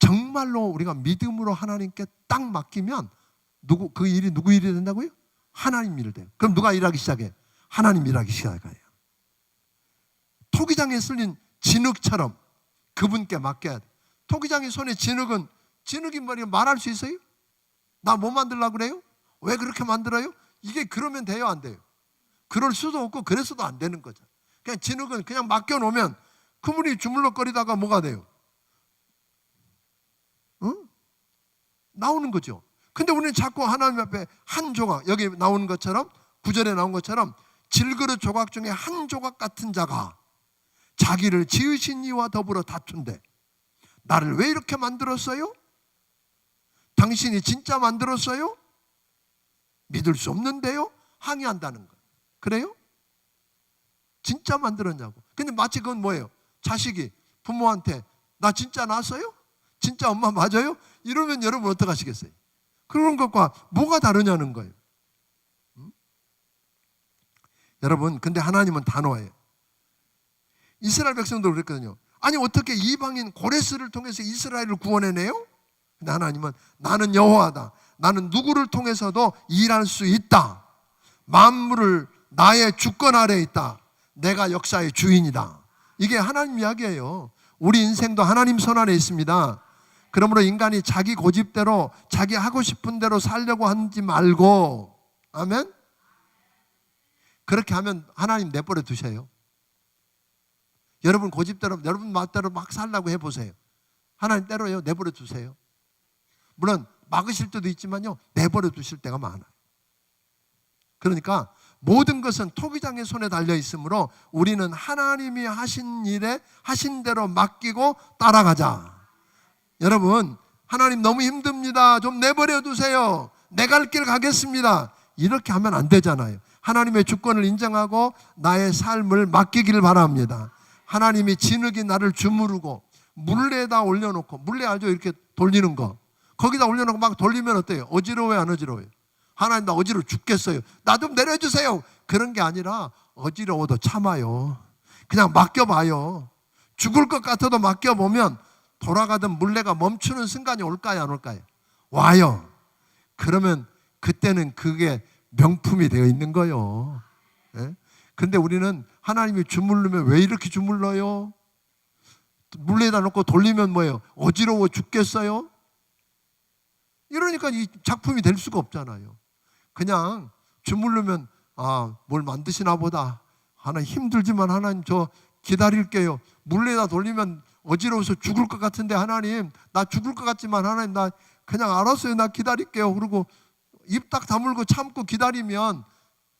정말로 우리가 믿음으로 하나님께 딱 맡기면 그 일이 누구 일이 된다고요? 하나님 일이 돼요. 그럼 누가 일하기 시작해? 하나님 일하기 시작해요. 토기장에 쓸린 진흙처럼 그분께 맡겨야 돼. 토기장의 손에 진흙이 말할 수 있어요? 나 뭐 만들려고 그래요? 왜 그렇게 만들어요? 이게 그러면 돼요, 안 돼요? 그럴 수도 없고 그래서도 안 되는 거죠. 그냥 진흙은 그냥 맡겨놓으면 그분이 주물럭거리다가 뭐가 돼요? 나오는 거죠. 근데 우리는 자꾸 하나님 앞에 한 조각, 여기 나오는 것처럼, 구절에 나온 것처럼 질그릇 조각 중에 한 조각 같은 자가 자기를 지으신 이와 더불어 다툰대. 나를 왜 이렇게 만들었어요? 당신이 진짜 만들었어요? 믿을 수 없는데요? 항의한다는 거예요. 그래요? 진짜 만들었냐고. 근데 마치 그건 뭐예요? 자식이 부모한테 나 진짜 낳았어요? 진짜 엄마 맞아요? 이러면 여러분 어떡하시겠어요? 그런 것과 뭐가 다르냐는 거예요. 여러분, 근데 하나님은 단호해요. 이스라엘 백성도 그랬거든요. 아니 어떻게 이방인 고레스를 통해서 이스라엘을 구원해내요? 근데 하나님은 나는 여호와다. 나는 누구를 통해서도 일할 수 있다. 만물을 나의 주권 아래에 있다. 내가 역사의 주인이다. 이게 하나님 이야기예요. 우리 인생도 하나님 손 안에 있습니다. 그러므로 인간이 자기 고집대로 자기 하고 싶은 대로 살려고 하지 말고, 아멘? 그렇게 하면 하나님 내버려 두셔요. 여러분 고집대로, 여러분 맛대로 막 살려고 해보세요. 하나님 때로요, 내버려 두세요. 물론 막으실 때도 있지만요, 내버려 두실 때가 많아요. 그러니까 모든 것은 토기장의 손에 달려 있으므로 우리는 하나님이 하신 일에 하신 대로 맡기고 따라가자. 여러분, 하나님 너무 힘듭니다. 좀 내버려 두세요. 내 갈 길 가겠습니다. 이렇게 하면 안 되잖아요. 하나님의 주권을 인정하고 나의 삶을 맡기기를 바랍니다. 하나님이 진흙이 나를 주무르고 물레에다 올려놓고, 물레 알죠? 이렇게 돌리는 거. 거기다 올려놓고 막 돌리면 어때요? 어지러워요, 안 어지러워요? 하나님 나 어지러워 죽겠어요. 나 좀 내려주세요. 그런 게 아니라 어지러워도 참아요. 그냥 맡겨봐요. 죽을 것 같아도 맡겨보면 돌아가던 물레가 멈추는 순간이 올까요, 안 올까요? 와요. 그러면 그때는 그게 명품이 되어 있는 거예요. 그런데 우리는 하나님이 주물르면 왜 이렇게 주물러요? 물레에다 놓고 돌리면 뭐예요? 어지러워 죽겠어요? 이러니까 이 작품이 될 수가 없잖아요. 그냥 주물르면 뭘 만드시나 보다. 하나님 힘들지만 하나님 저 기다릴게요. 물레다 돌리면 어지러워서 죽을 것 같은데 하나님, 나 죽을 것 같지만 하나님, 나 그냥 알았어요. 나 기다릴게요. 그리고 입 딱 다물고 참고 기다리면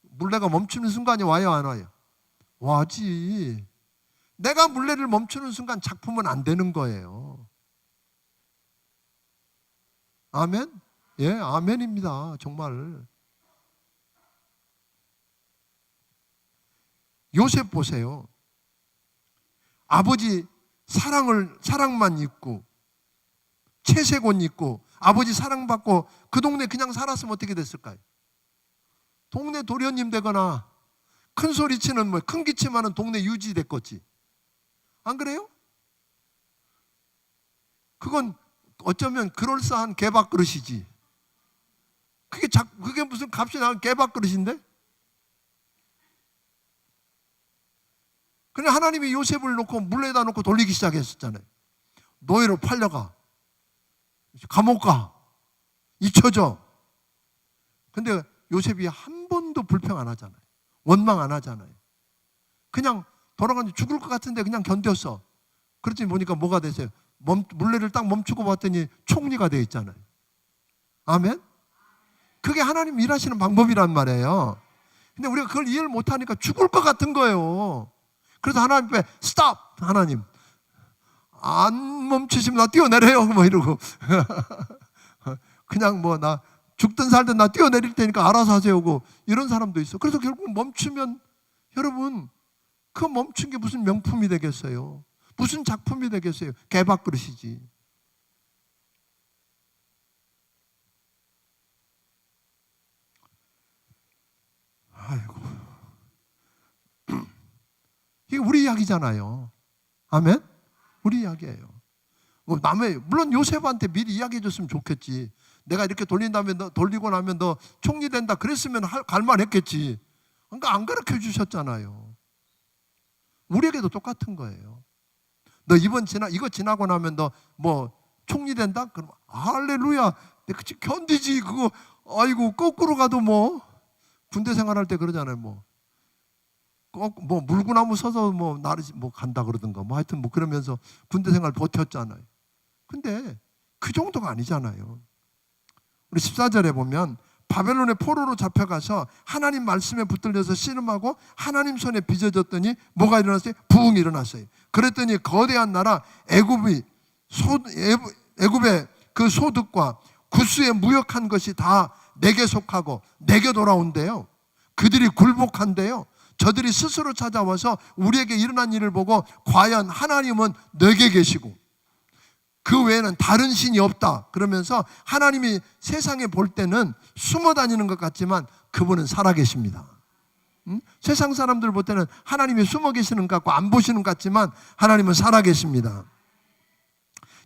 물레가 멈추는 순간이 와요, 안 와요? 와지. 내가 물레를 멈추는 순간 작품은 안 되는 거예요. 아멘? 예, 아멘입니다. 정말. 요셉 보세요. 아버지 사랑만 있고 채색옷 입고 아버지 사랑받고 그 동네 그냥 살았으면 어떻게 됐을까요? 동네 도련님 되거나 큰 소리 치는 큰 기침하는 동네 유지 됐겠지. 안 그래요? 그건 어쩌면 그럴싸한 개밥그릇이지. 그게 무슨 값이 나는 개밥그릇인데? 그냥 하나님이 요셉을 놓고 물레에다 놓고 돌리기 시작했었잖아요. 노예로 팔려가, 감옥 가, 잊혀져. 근데 요셉이 한 번도 불평 안 하잖아요. 원망 안 하잖아요. 그냥 돌아가니 죽을 것 같은데 그냥 견뎠어. 그랬더니 보니까 뭐가 되세요? 물레를 딱 멈추고 봤더니 총리가 되어 있잖아요. 아멘? 그게 하나님 일하시는 방법이란 말이에요. 근데 우리가 그걸 이해를 못하니까 죽을 것 같은 거예요. 그래서 하나님 앞에 스톱! 하나님 안 멈추시면 나 뛰어내려요 뭐 이러고 그냥 뭐 나 죽든 살든 나 뛰어내릴 테니까 알아서 하세요고 이런 사람도 있어. 그래서 결국 멈추면 여러분 그 멈춘 게 무슨 명품이 되겠어요? 무슨 작품이 되겠어요? 개밥그릇이지. 아이고, 이게 우리 이야기잖아요. 아멘? 우리 이야기예요. 물론 요셉한테 미리 이야기해 줬으면 좋겠지. 내가 이렇게 돌리고 나면 너 총리 된다 그랬으면 갈만했겠지. 그러니까 안 가르쳐 주셨잖아요. 우리에게도 똑같은 거예요. 너 이거 지나고 나면 너 뭐 총리 된다? 그럼 할렐루야. 내가 견디지. 그거 아이고 거꾸로 가도 뭐 군대 생활할 때 그러잖아요. 뭐 물구나무 서서 나를 간다 그러든가 하여튼 그러면서 군대 생활 버텼잖아요. 근데 그 정도가 아니잖아요. 우리 14절에 보면 바벨론의 포로로 잡혀가서 하나님 말씀에 붙들려서 씨름하고 하나님 손에 빚어졌더니 뭐가 일어났어요? 부흥이 일어났어요. 그랬더니 거대한 나라 애굽의 그 소득과 구스에 무역한 것이 다 내게 속하고 내게 돌아온대요. 그들이 굴복한대요. 저들이 스스로 찾아와서 우리에게 일어난 일을 보고 과연 하나님은 내게 계시고 그 외에는 다른 신이 없다 그러면서 하나님이 세상에 볼 때는 숨어 다니는 것 같지만 그분은 살아계십니다. 세상 사람들 볼 때는 하나님이 숨어 계시는 것 같고 안 보시는 것 같지만 하나님은 살아계십니다.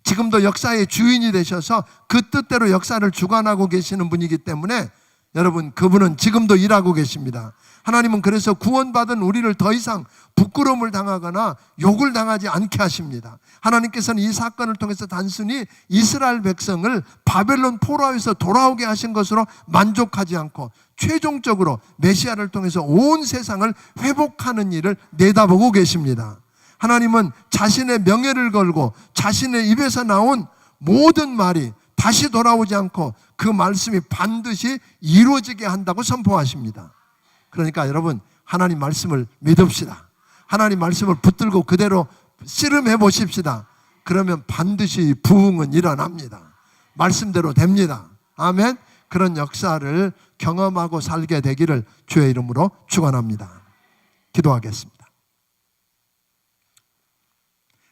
지금도 역사의 주인이 되셔서 그 뜻대로 역사를 주관하고 계시는 분이기 때문에 여러분 그분은 지금도 일하고 계십니다. 하나님은 그래서 구원받은 우리를 더 이상 부끄러움을 당하거나 욕을 당하지 않게 하십니다. 하나님께서는 이 사건을 통해서 단순히 이스라엘 백성을 바벨론 포로에서 돌아오게 하신 것으로 만족하지 않고 최종적으로 메시아를 통해서 온 세상을 회복하는 일을 내다보고 계십니다. 하나님은 자신의 명예를 걸고 자신의 입에서 나온 모든 말이 다시 돌아오지 않고 그 말씀이 반드시 이루어지게 한다고 선포하십니다. 그러니까 여러분 하나님 말씀을 믿읍시다. 하나님 말씀을 붙들고 그대로 씨름해 보십시다. 그러면 반드시 부흥은 일어납니다. 말씀대로 됩니다. 아멘. 그런 역사를 경험하고 살게 되기를 주의 이름으로 축원합니다. 기도하겠습니다.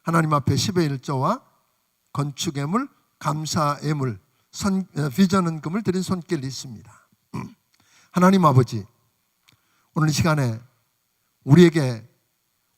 하나님 앞에 10의 1조와 건축예물, 감사예물, 비전헌금을 드린 손길 있습니다. 하나님 아버지, 오늘 이 시간에 우리에게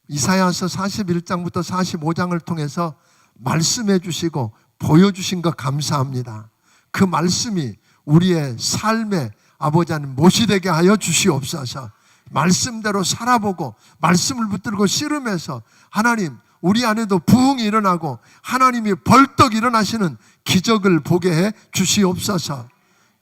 이사야서 41장부터 45장을 통해서 말씀해 주시고 보여주신 것 감사합니다. 그 말씀이 우리의 삶에 아버지 하나님 못이 되게 하여 주시옵소서. 말씀대로 살아보고 말씀을 붙들고 씨름해서 하나님 우리 안에도 부흥이 일어나고 하나님이 벌떡 일어나시는 기적을 보게 해 주시옵소서.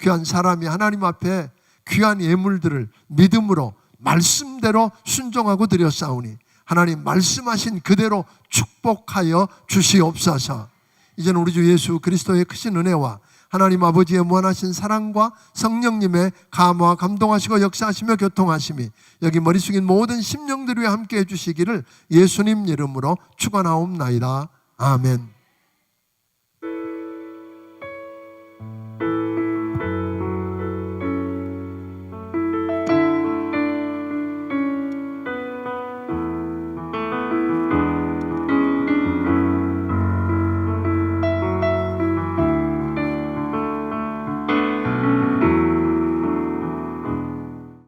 귀한 사람이 하나님 앞에 귀한 예물들을 믿음으로 말씀대로 순종하고 드렸사오니 하나님 말씀하신 그대로 축복하여 주시옵소서. 이제는 우리 주 예수 그리스도의 크신 은혜와 하나님 아버지의 무한하신 사랑과 성령님의 감화 감동하시고 역사하시며 교통하심이 여기 머리 숙인 모든 심령들 위해 함께해 주시기를 예수님 이름으로 축원하옵나이다. 아멘.